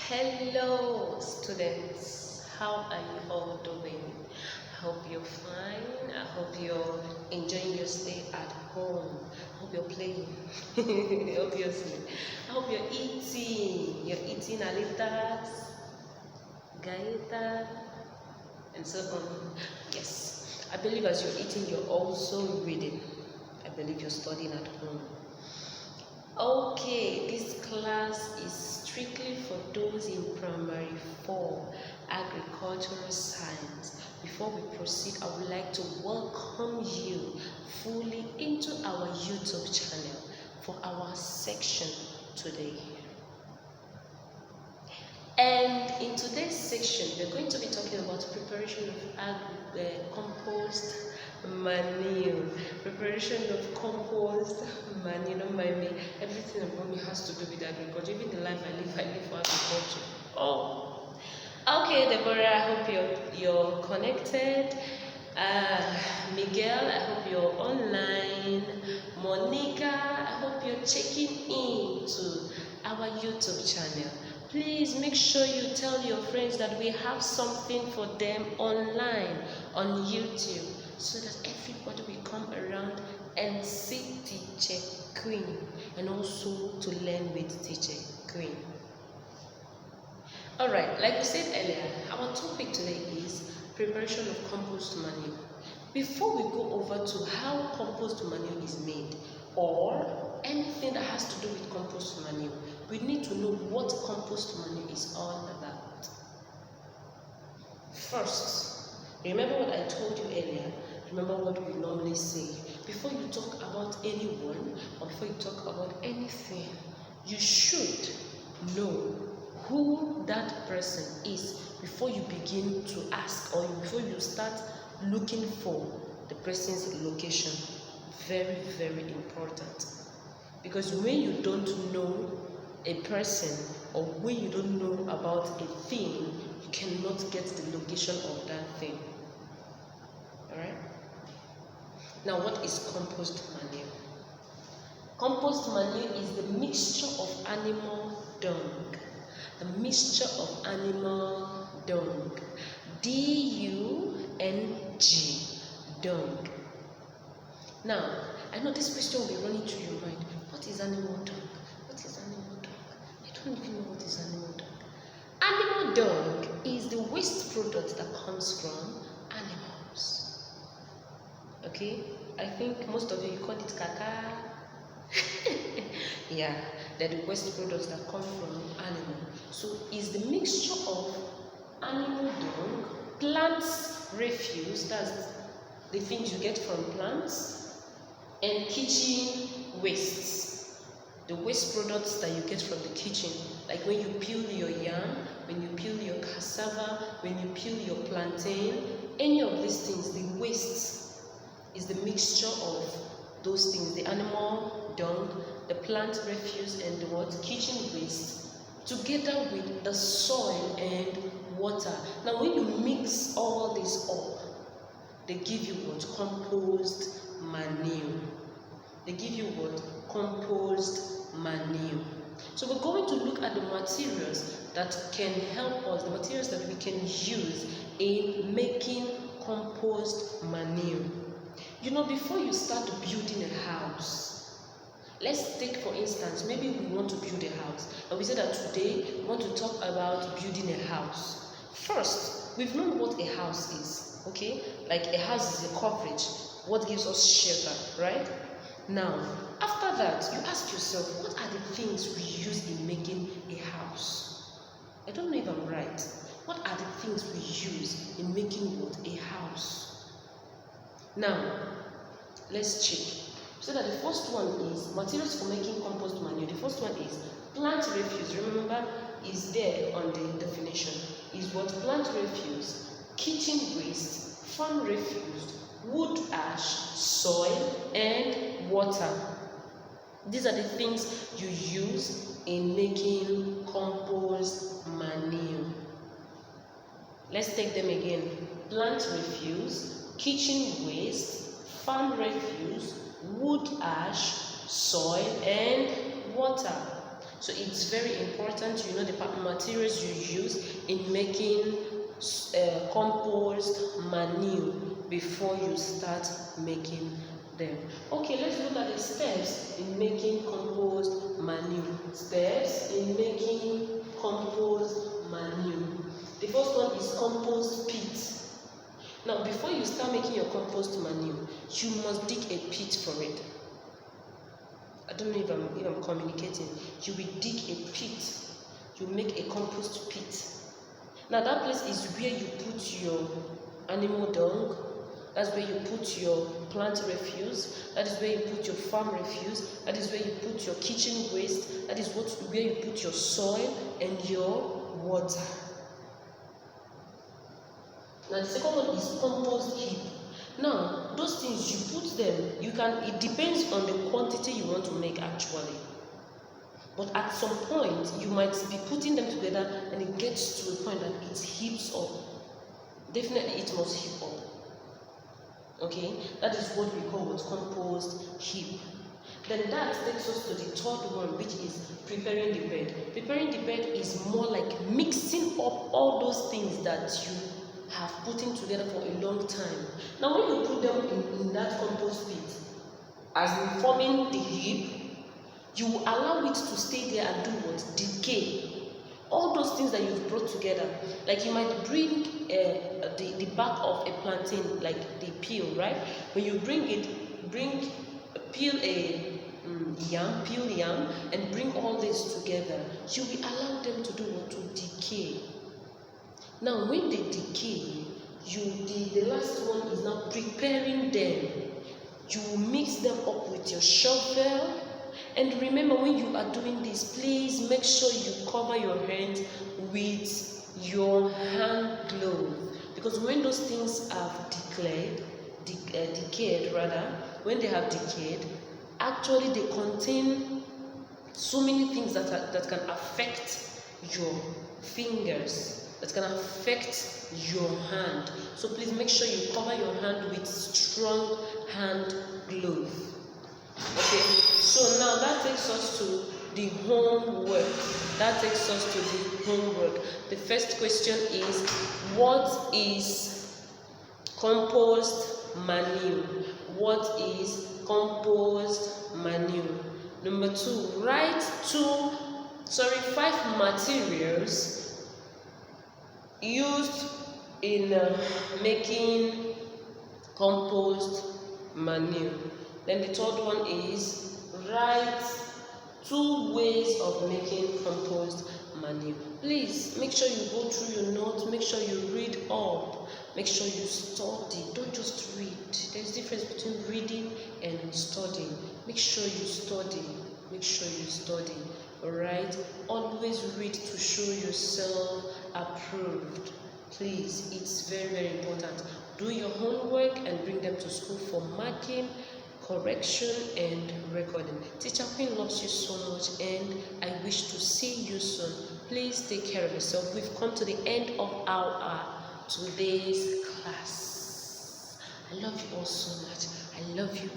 Hello students, how are you all doing? I hope you're fine. I hope you're enjoying your stay at home. I hope you're playing. Obviously. I hope you're eating. You're eating alitas, galleta, and so on. Yes. I believe as you're eating, you're also reading. I believe you're studying at home. Okay, this class is strictly for those in primary 4 agricultural science. Before we proceed, I would like to welcome you fully into our YouTube channel for our section today. And in today's section, we're going to be talking about preparation of compost manure. Preparation of compost manure. Don't mind me. Everything about me has to do with agriculture. Even the life I live for agriculture. Oh, okay, Deborah. I hope you're connected. Miguel, I hope you're online. Monica, I hope you're checking in to our YouTube channel. Please make sure you tell your friends that we have something for them online on YouTube, so that everybody will come around and see Teacher Queen and also to learn with Teacher Queen. Alright, like we said earlier, our topic today is preparation of compost manure. Before we go over to how compost manure is made or anything that has to do with compost manure, we need to know what compost manure is all about. First, remember what I told you earlier. Remember what we normally say. Before you talk about anyone or before you talk about anything, you should know who that person is before you begin to ask or before you start looking for the person's location. Very, very important. Because when you don't know a person or when you don't know about a thing, you cannot get the location of that thing. Alright? Now, what is compost manure? Compost manure is the mixture of animal dung. The mixture of animal dung. D-U-N-G. Dung. Now, I know this question will be running through your mind. What is animal dung? What is animal dung? I don't even know what is animal dung. Animal dung is the waste product that comes from animals. Okay? I think most of you call it caca. Yeah, they're the waste products that come from animals. So it's the mixture of animal dung, plants refuse, that's the things you get from plants, and kitchen wastes, the waste products that you get from the kitchen, like when you peel your yam, when you peel your cassava, when you peel your plantain, any of these things, the waste is the mixture of those things, the animal dung, the plant refuse, and the kitchen waste, together with the soil and water. Now when you mix all this up, they give you what? Compost manure. They give you what? Compost manure. So we're going to look at the materials that can help us, the materials that we can use in making compost manure. You know, before you start building a house, let's take for instance, maybe we want to build a house, and we say that today we want to talk about building a house. First, we've known what a house is, okay? Like a house is a coverage, what gives us shelter, right? Now, after that, you ask yourself, what are the things we use in making a house? I don't know if I'm right. What are the things we use in making what? A house? Now, let's check. So that the first one is materials for making compost manure. The first one is plant refuse. Remember, is there on the definition. Is what? Plant refuse, kitchen waste, farm refuse, wood ash, soil, and water. These are the things you use in making compost manure. Let's take them again. Plant refuse, kitchen waste, farm refuse, wood ash, soil, and water. So it's very important you know the materials you use in making compost manure before you start making them. Okay, let's look at the steps in making compost manure. Steps in making compost manure. The first one is compost pit. Now, before you start making your compost manure, you must dig a pit for it. I don't know if I'm communicating. You will dig a pit. You make a compost pit. Now, that place is where you put your animal dung. That's where you put your plant refuse. That is where you put your farm refuse. That is where you put your kitchen waste. That is where you put your soil and your water. Now, the second one is compost heap. Now, those things you put them, it depends on the quantity you want to make actually. But at some point, you might be putting them together and it gets to a point that it heaps up. Definitely, it must heap up. Okay, that is what we call what compost heap. Then that takes us to the third one, which is preparing the bed. Preparing the bed is more like mixing up all those things that you have put together for a long time. Now, when you put them in that compost pit, as in forming the heap, you will allow it to stay there and do what? Decay. All those things that you've brought together, like you might bring the back of a plantain, like the peel, right? When you peel yam, and bring all this together, you will allow them to do what? To decay. Now, when they decay, the last one is now preparing them. You will mix them up with your shovel. And remember, when you are doing this, please make sure you cover your hands with your hand glove. Because when those things have decayed, when they have decayed, actually they contain so many things that can affect your fingers, that can affect your hand. So please make sure you cover your hand with strong hand glove. Okay, so now that takes us to the homework. The first question is, what is compost manure? What is compost manure? Number 2, write 5 materials used in making compost manure. Then the third one is, write 2 ways of making compost manure. Please make sure you go through your notes, make sure you read up, make sure you study. Don't just read. There's a difference between reading and studying. Make sure you study. Alright? Always read to show yourself approved. Please, it's very, very important. Do your homework and bring them to school for marking, correction, and recording. Teacher Queen loves you so much, and I wish to see you soon. Please take care of yourself. We've come to the end of our today's class. I love you all so much. I love you.